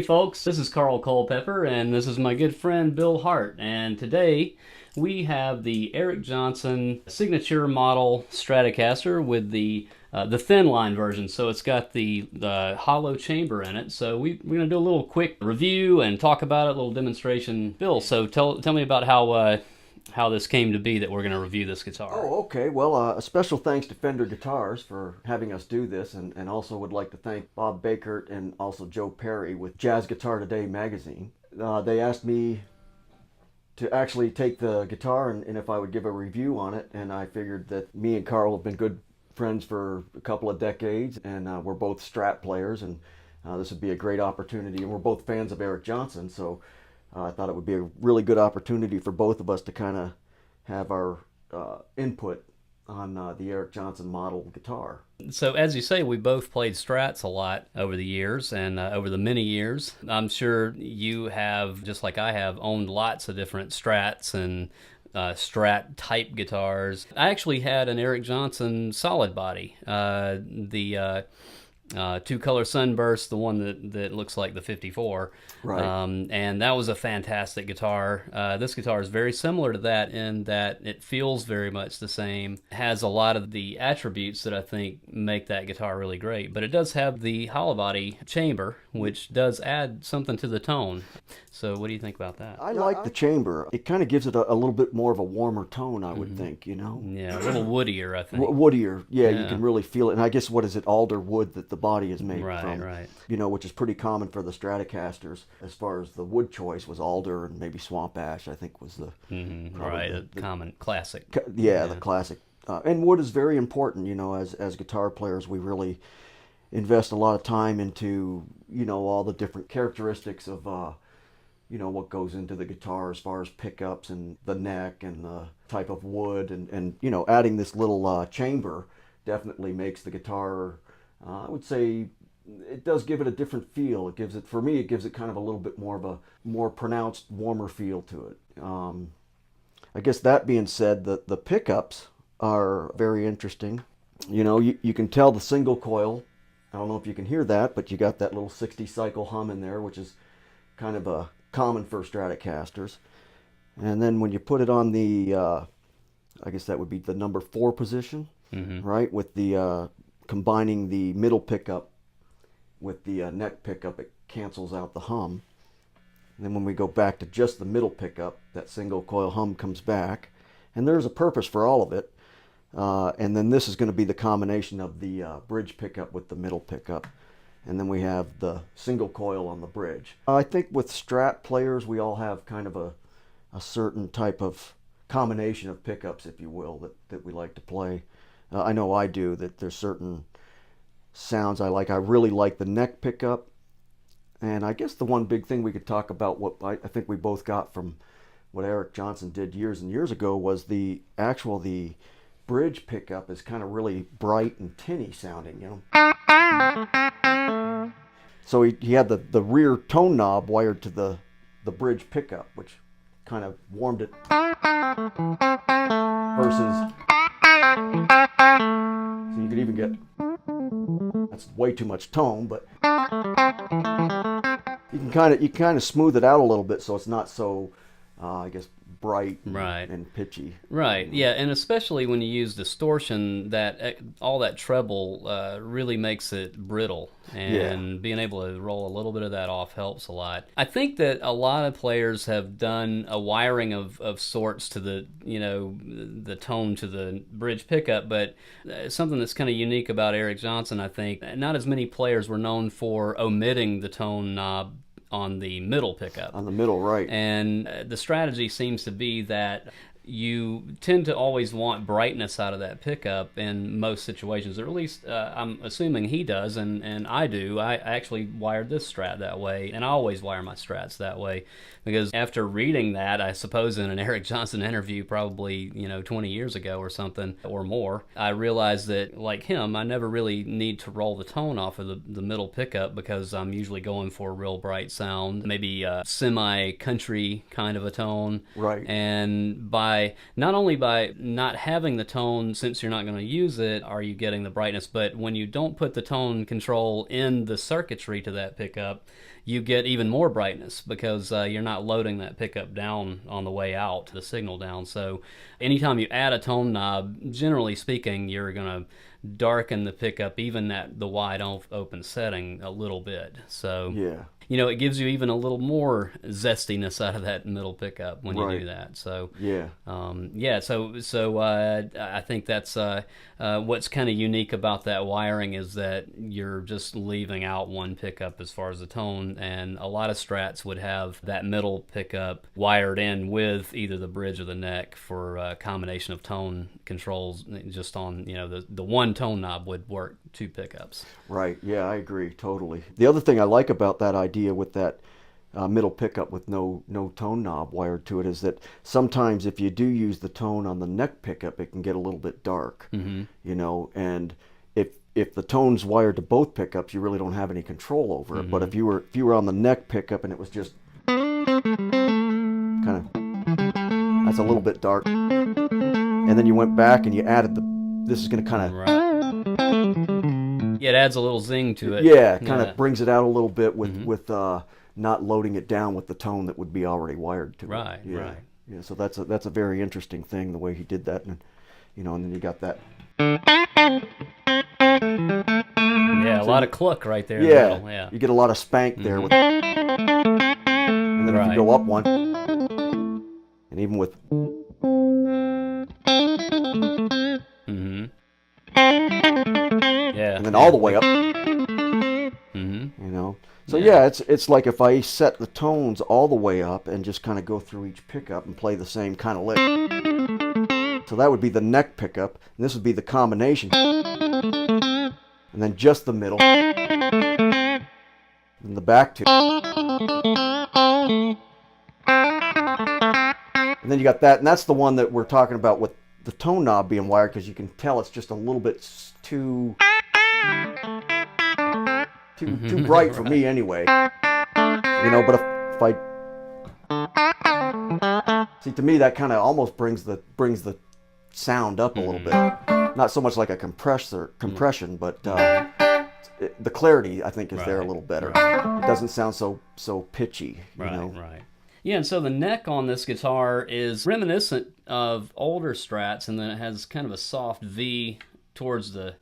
Hey folks, this is Carl Culpepper and this is my good friend Bill Hart, and today we have the Eric Johnson signature model Stratocaster with the Thinline version. So it's got the hollow chamber in it. So we're going to do a little quick review and talk about it, a little demonstration. Bill, so tell me about how this came to be that we're going to review this guitar. Oh, okay. Well, a special thanks to Fender Guitars for having us do this, and also would like to thank Bob Bakert and also Joe Perry with Jazz Guitar Today magazine. They asked me to actually take the guitar and if I would give a review on it, and I figured that me and Carl have been good friends for a couple of decades, and we're both Strat players, and this would be a great opportunity, and we're both fans of Eric Johnson, so I thought it would be a really good opportunity for both of us to kind of have our input on the Eric Johnson model guitar. So as you say, we both played Strats a lot over the years and over the many years. I'm sure you have, just like I have, owned lots of different Strats and Strat type guitars. I actually had an Eric Johnson solid body, the two-color Sunburst, the one that looks like the 54. Right. And that was a fantastic guitar. This guitar is very similar to that in that it feels very much the same, has a lot of the attributes that I think make that guitar really great, but it does have the hollow body chamber, which does add something to the tone. So what do you think about that? I like the chamber. It kind of gives it a little bit more of a warmer tone, I would think, you know? Yeah, a little woodier, I think. Woodier, yeah, you can really feel it. And I guess, what is it, alder wood that the body is made from? Right. You know, which is pretty common for the Stratocasters. As far as the wood choice was alder and maybe swamp ash, I think was the... Right, the common classic. Yeah, the classic. And wood is very important, you know, as guitar players. We really invest a lot of time into, you know, all the different characteristics of, you know, what goes into the guitar as far as pickups and the neck and the type of wood. And you know, adding this little chamber definitely makes the guitar, I would say, it does give it a different feel. It gives it, for me, it gives it kind of a little bit more of a more pronounced, warmer feel to it. I guess that being said, the pickups are very interesting. You know, you can tell the single coil. I don't know if you can hear that, but you got that little 60 cycle hum in there, which is kind of a common for Stratocasters. And then when you put it on the, I guess that would be the number 4 position, right? With the combining the middle pickup with the neck pickup, it cancels out the hum. And then when we go back to just the middle pickup, that single coil hum comes back. And there's a purpose for all of it. And then this is going to be the combination of the bridge pickup with the middle pickup. And then we have the single coil on the bridge. I think with Strat players, we all have kind of a certain type of combination of pickups, if you will, that we like to play. I know I do, that there's certain sounds I like. I really like the neck pickup. And I guess the one big thing we could talk about, what I think we both got from what Eric Johnson did years and years ago, was the bridge pickup is kind of really bright and tinny sounding, you know. So he had the rear tone knob wired to the bridge pickup, which kind of warmed it, versus, so you could even get, that's way too much tone, but you can kind of smooth it out a little bit so it's not so I guess bright and pitchy. Right, yeah, and especially when you use distortion, that all that treble really makes it brittle, and being able to roll a little bit of that off helps a lot. I think that a lot of players have done a wiring of sorts to the, you know, the tone to the bridge pickup, but something that's kind of unique about Eric Johnson, I think, not as many players were known for omitting the tone knob on the middle pickup. On the middle, right. And the strategy seems to be that you tend to always want brightness out of that pickup in most situations, or at least I'm assuming he does, and I do. I actually wired this Strat that way, and I always wire my Strats that way, because after reading that, I suppose in an Eric Johnson interview probably 20 years ago or something or more, I realized that, like him, I never really need to roll the tone off of the middle pickup, because I'm usually going for a real bright sound, maybe a semi-country kind of a tone. Right. And by not only by not having the tone, since you're not going to use it, are you getting the brightness, but when you don't put the tone control in the circuitry to that pickup, you get even more brightness because you're not loading that pickup down on the way out, the signal down. So anytime you add a tone knob, generally speaking, you're going to darken the pickup even at the wide open setting a little bit. So Yeah. it gives you even a little more zestiness out of that middle pickup when you Right. do that. So Yeah. I think that's what's kind of unique about that wiring is that you're just leaving out one pickup as far as the tone, and a lot of Strats would have that middle pickup wired in with either the bridge or the neck for a combination of tone controls. Just on the one tone knob would work two pickups. Right. Yeah, I agree totally. The other thing I like about that idea with that middle pickup with no tone knob wired to it is that sometimes if you do use the tone on the neck pickup, it can get a little bit dark. Mm-hmm. And if the tone's wired to both pickups, you really don't have any control over it. Mm-hmm. But if you were on the neck pickup and it was just kind of, that's a little bit dark, and then you went back and you added this is going to kind of Right. Yeah, it adds a little zing to it. Yeah, kind of brings it out a little bit with not loading it down with the tone that would be already wired to Right, it. Yeah. right. Yeah, so that's a very interesting thing the way he did that, and and then you got that. Yeah, a lot of cluck right there. Yeah, In the middle. Yeah. you get a lot of spank there with, and then if you go up one, and even with. Mm-hmm. Yeah. And then all the way up. Mm-hmm. So yeah, it's like if I set the tones all the way up and just kind of go through each pickup and play the same kind of lick. So that would be the neck pickup, and this would be the combination. And then just the middle. And the back two. And then you got that, and that's the one that we're talking about with the tone knob being wired, because you can tell it's just a little bit too bright for me anyway. But if I see, to me that kind of almost brings the sound up a little bit. Not so much like a compression, but the clarity I think is there a little better. It doesn't sound so pitchy. Right. Yeah, and so the neck on this guitar is reminiscent of older Strats, and then it has kind of a soft V towards the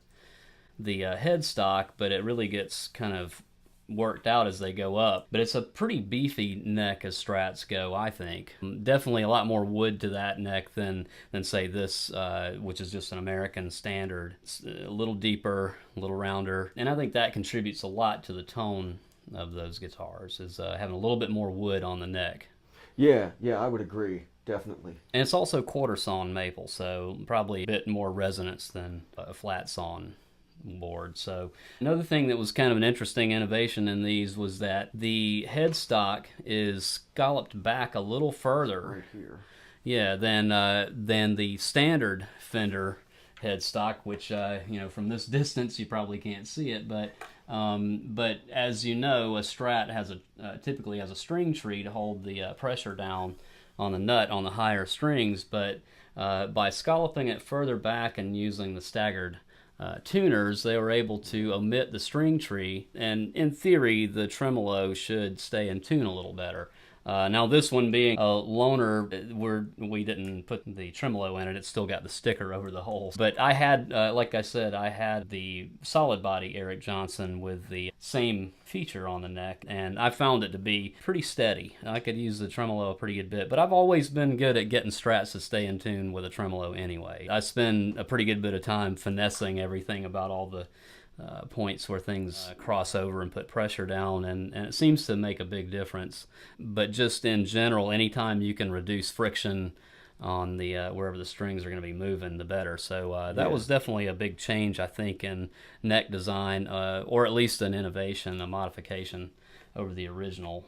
headstock, but it really gets kind of worked out as they go up. But it's a pretty beefy neck as Strats go, I think. Definitely a lot more wood to that neck than say this, which is just an American standard. It's a little deeper, a little rounder, and I think that contributes a lot to the tone of those guitars, is having a little bit more wood on the neck. Yeah, I would agree, definitely. And it's also quarter sawn maple, so probably a bit more resonance than a flat sawn board. So another thing that was kind of an interesting innovation in these was that the headstock is scalloped back a little further. Right here. Yeah, than the standard Fender headstock, which from this distance you probably can't see it, but as you know, a Strat has typically has a string tree to hold the pressure down on the nut on the higher strings, but by scalloping it further back and using the staggered tuners, they were able to omit the string tree, and in theory the tremolo should stay in tune a little better. Now this one being a loner, we didn't put the tremolo in it. It's still got the sticker over the holes. But I had, like I said, I had the solid body Eric Johnson with the same feature on the neck, and I found it to be pretty steady. I could use the tremolo a pretty good bit, but I've always been good at getting Strats to stay in tune with a tremolo anyway. I spend a pretty good bit of time finessing everything about all the points where things cross over and put pressure down, and it seems to make a big difference. But just in general, anytime you can reduce friction on the wherever the strings are going to be moving, the better. So that was definitely a big change, I think, in neck design, or at least an innovation, a modification over the original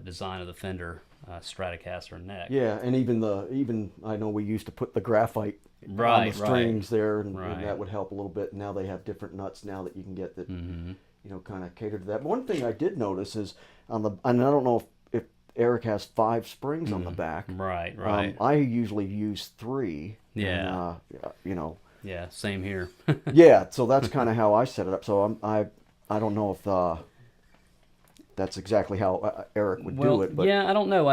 design of the Fender Stratocaster neck. Yeah, and even I know we used to put the graphite on the strings there, and that would help a little bit. Now they have different nuts now that you can get that kind of cater to that. But one thing I did notice is and I don't know if Eric has 5 springs on the back. Right, right. I usually use 3. Yeah. And, you know. Yeah, same here. Yeah, so that's kind of how I set it up. So I don't know if that's exactly how Eric would do it. But yeah, I don't know.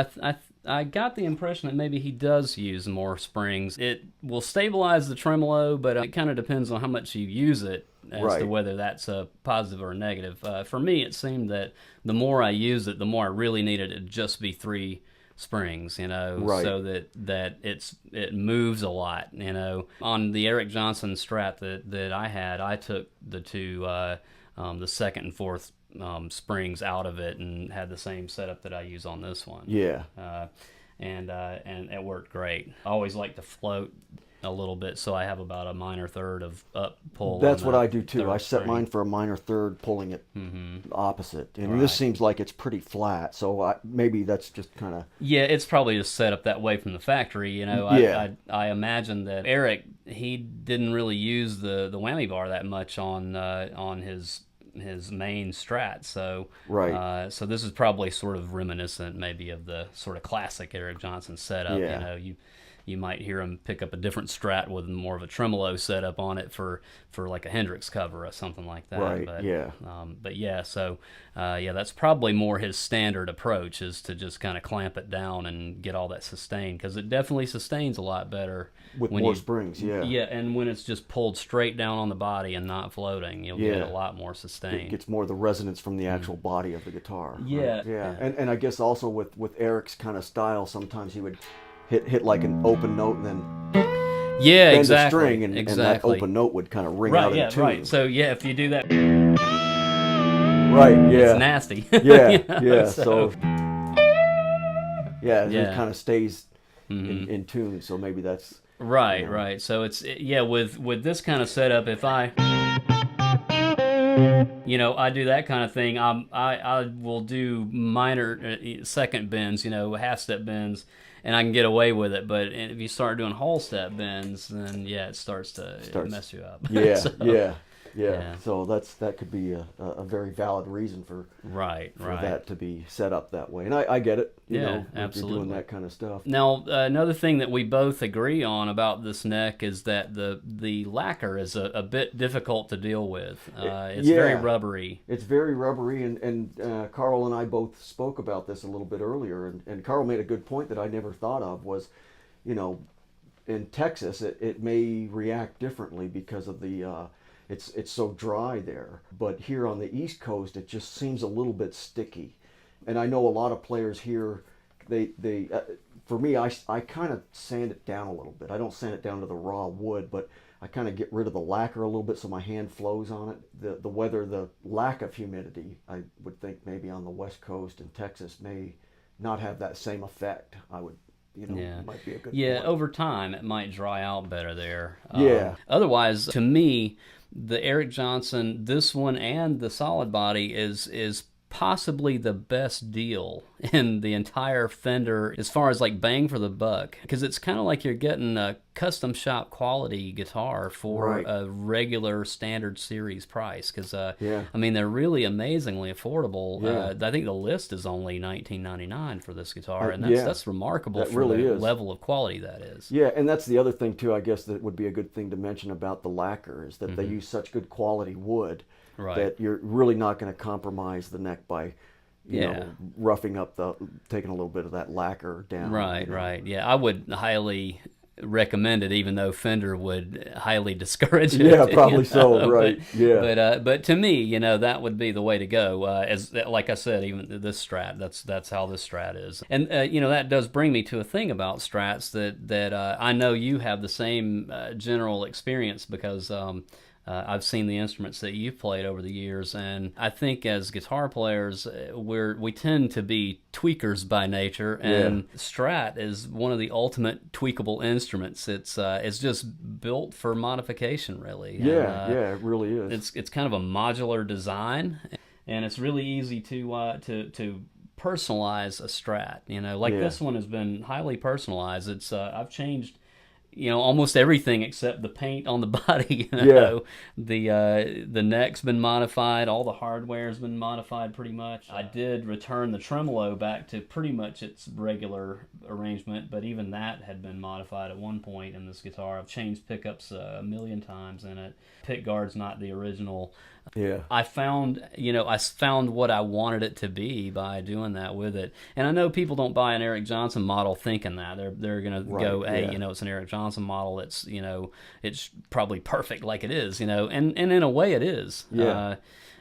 I got the impression that maybe he does use more springs. It will stabilize the tremolo, but it kind of depends on how much you use it as to whether that's a positive or a negative. For me, it seemed that the more I used it, the more I really needed it to just be 3 springs, you know, so that it moves a lot, you know. On the Eric Johnson Strat that I had, I took the 2 the second and fourth springs out of it and had the same setup that I use on this one. Yeah. And it worked great. I always like to float a little bit, so I have about a minor third of up pull. That's what I do too. I set mine for a minor third, pulling it opposite. And this seems like it's pretty flat, so maybe that's just kind of... Yeah, it's probably just set up that way from the factory, you know. I imagine that Eric, he didn't really use the whammy bar that much on his main Strat, so so this is probably sort of reminiscent maybe of the sort of classic Eric Johnson setup. You know, you might hear him pick up a different Strat with more of a tremolo setup on it for like a Hendrix cover or something like that. But yeah, so that's probably more his standard approach, is to just kind of clamp it down and get all that sustain, because it definitely sustains a lot better with more springs. Yeah, and when it's just pulled straight down on the body and not floating, you'll get a lot more sustain. It gets more of the resonance from the actual body of the guitar. Yeah, right? And I guess also with Eric's kind of style, sometimes he would hit like an open note and then bend a string, and that open note would kind of ring out in tune. Right. So yeah, if you do that, it's nasty. So it kind of stays in tune. So maybe that's right. So it's with this kind of setup, if I do that kind of thing, I will do minor second bends, half step bends, and I can get away with it. But if you start doing whole step bends, then it starts to mess you up. Yeah. So that could be a very valid reason for that to be set up that way. And I get it. You know, absolutely. You're doing that kind of stuff. Now, another thing that we both agree on about this neck is that the lacquer is a bit difficult to deal with. It's very rubbery. It's very rubbery, and Carl and I both spoke about this a little bit earlier, and Carl made a good point that I never thought of was, in Texas it may react differently because of the it's so dry there, but here on the East Coast it just seems a little bit sticky. And I know a lot of players here, they for me, I kind of sand it down a little bit. I don't sand it down to the raw wood, but I kind of get rid of the lacquer a little bit so my hand flows on it. The weather, the lack of humidity, I would think maybe on the West Coast and Texas may not have that same effect. I would might be a good point. Over time it might dry out better there. Otherwise, to me, the Eric Johnson, this one and the solid body is possibly the best deal in the entire Fender as far as like bang for the buck, because it's kind of like you're getting a custom shop quality guitar for a regular standard series price, because I mean, they're really amazingly affordable. I think the list is only $19.99 for this guitar, and that's remarkable that for really the is. level of quality that is. And that's the other thing too, I guess, that would be a good thing to mention about the lacquer, is that they use such good quality wood that you're really not going to compromise the neck by roughing up taking a little bit of that lacquer down. Right. Yeah, I would highly recommend it, even though Fender would highly discourage it. Yeah, probably so. Right. But to me, that would be the way to go. As like I said, even this Strat, that's how this Strat is. And that does bring me to a thing about Strats that I know you have the same general experience, because I've seen the instruments that you've played over the years, and I think as guitar players, we tend to be tweakers by nature, and Strat is one of the ultimate tweakable instruments. It's just built for modification, really. It really is. It's kind of a modular design, and it's really easy to personalize a Strat. Like this one has been highly personalized. It's I've changed almost everything except the paint on the body. The neck's been modified. All the hardware's been modified pretty much. I did return the tremolo back to pretty much its regular arrangement, but even that had been modified at one point in this guitar. I've changed pickups a million times in it. Pick guard's not the original. Yeah. I found what I wanted it to be by doing that with it. And I know people don't buy an Eric Johnson model thinking that. They're going to go, hey, it's an Eric Johnson model. It's, it's probably perfect like it is, and in a way it is. Yeah.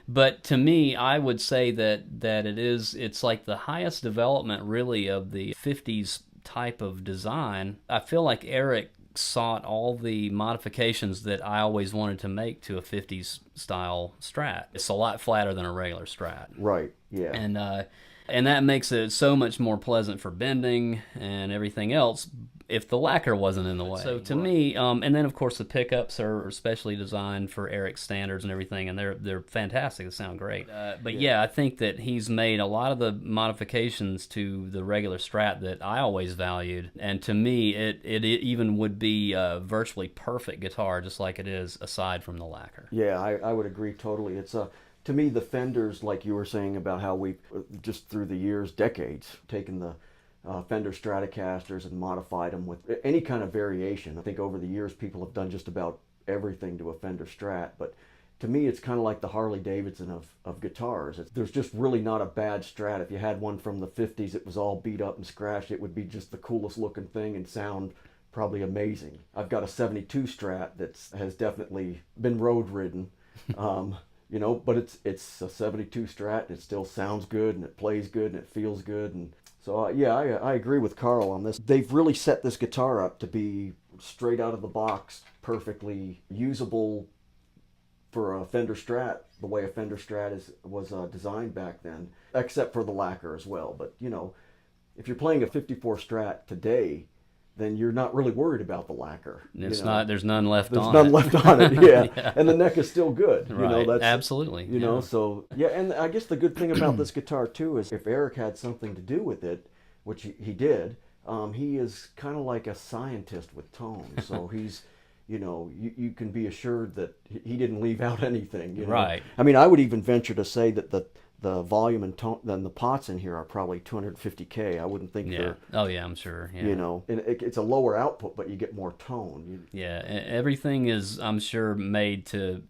But to me, I would say that it's like the highest development really of the 50s type of design. I feel like Eric sought all the modifications that I always wanted to make to a 50s style Strat. It's a lot flatter than a regular Strat. Right, yeah. And that makes it so much more pleasant for bending and everything else if the lacquer wasn't in the way. So to me, and then of course the pickups are specially designed for Eric standards and everything, and they're fantastic. They sound great. But yeah, I think that he's made a lot of the modifications to the regular Strat that I always valued, and to me, it even would be a virtually perfect guitar, just like it is, aside from the lacquer. Yeah, I would agree totally. It's to me, the Fenders, like you were saying about how we just through the years, decades, taken the Fender Stratocasters and modified them with any kind of variation. I think over the years people have done just about everything to a Fender Strat, but to me it's kind of like the Harley Davidson of guitars. There's just really not a bad Strat. If you had one from the 50s, it was all beat up and scratched, it would be just the coolest looking thing and sound probably amazing. I've got a 72 Strat that has definitely been road ridden. But it's a 72 Strat, and it still sounds good, and it plays good, and it feels good, and so I agree with Carl on this. They've really set this guitar up to be straight out of the box, perfectly usable for a Fender Strat, the way a Fender Strat was designed back then, except for the lacquer as well. But if you're playing a 54 Strat today, then you're not really worried about the lacquer. There's none left on it. There's none left on it, yeah. Yeah. And the neck is still good. Right, absolutely. So, yeah, and I guess the good thing about this guitar, too, is if Eric had something to do with it, which he did, he is kind of like a scientist with tone. So he's, you can be assured that he didn't leave out anything. Right. I mean, I would even venture to say that the volume and tone, then the pots in here are probably 250K. I wouldn't think they're. Oh yeah, I'm sure. Yeah. And it's a lower output, but you get more tone. Everything is, I'm sure, made to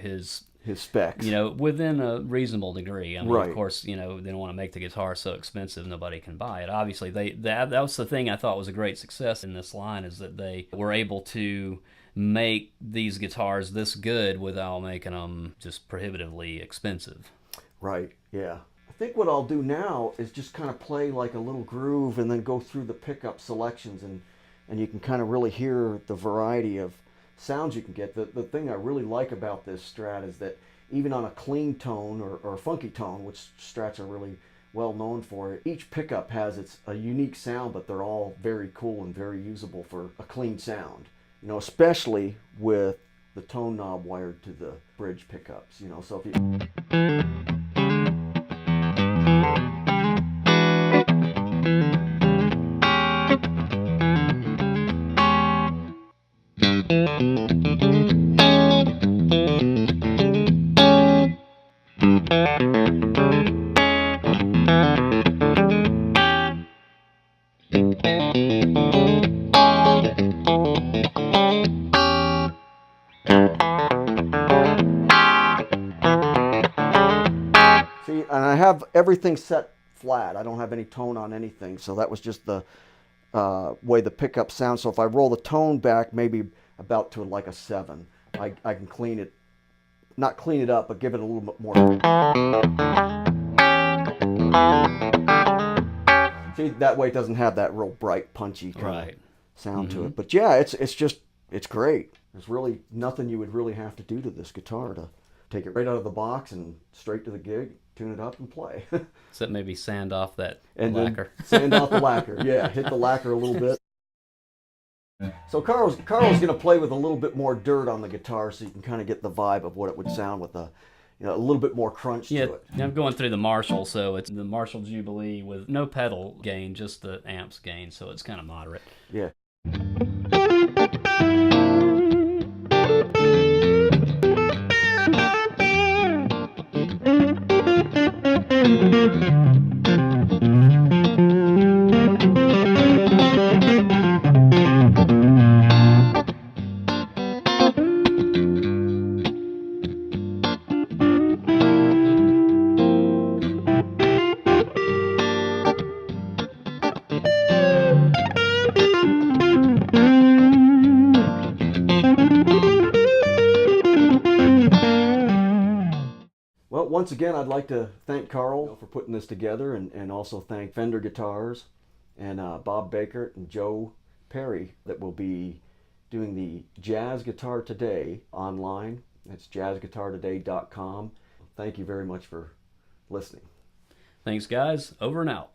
his specs. Within a reasonable degree. I mean, right. Of course, they don't want to make the guitar so expensive nobody can buy it. Obviously, that was the thing I thought was a great success in this line, is that they were able to make these guitars this good without making them just prohibitively expensive. Right, yeah. I think what I'll do now is just kind of play like a little groove and then go through the pickup selections, and you can kind of really hear the variety of sounds you can get. The thing I really like about this Strat is that even on a clean tone or a funky tone, which Strats are really well known for, each pickup has a unique sound, but they're all very cool and very usable for a clean sound. Especially with the tone knob wired to the bridge pickups. So if you see, and I have everything set flat. I don't have any tone on anything, so that was just the way the pickup sounds. So if I roll the tone back maybe about to like a 7, I can clean it, not clean it up, but give it a little bit more. See, that way it doesn't have that real bright, punchy kind of sound to it. But yeah, it's great. There's really nothing you would really have to do to this guitar to take it right out of the box and straight to the gig, tune it up and play. Except maybe sand off that and lacquer. Sand off the lacquer, yeah. Hit the lacquer a little bit. So Carl's going to play with a little bit more dirt on the guitar, so you can kind of get the vibe of what it would sound with a little bit more crunch to it. I'm going through the Marshall, so it's the Marshall Jubilee with no pedal gain, just the amps gain, so it's kind of moderate. Yeah. once again, I'd like to thank Carl for putting this together, and also thank Fender Guitars and Bob Baker and Joe Perry that will be doing the Jazz Guitar Today online. It's jazzguitartoday.com. Thank you very much for listening. Thanks, guys. Over and out.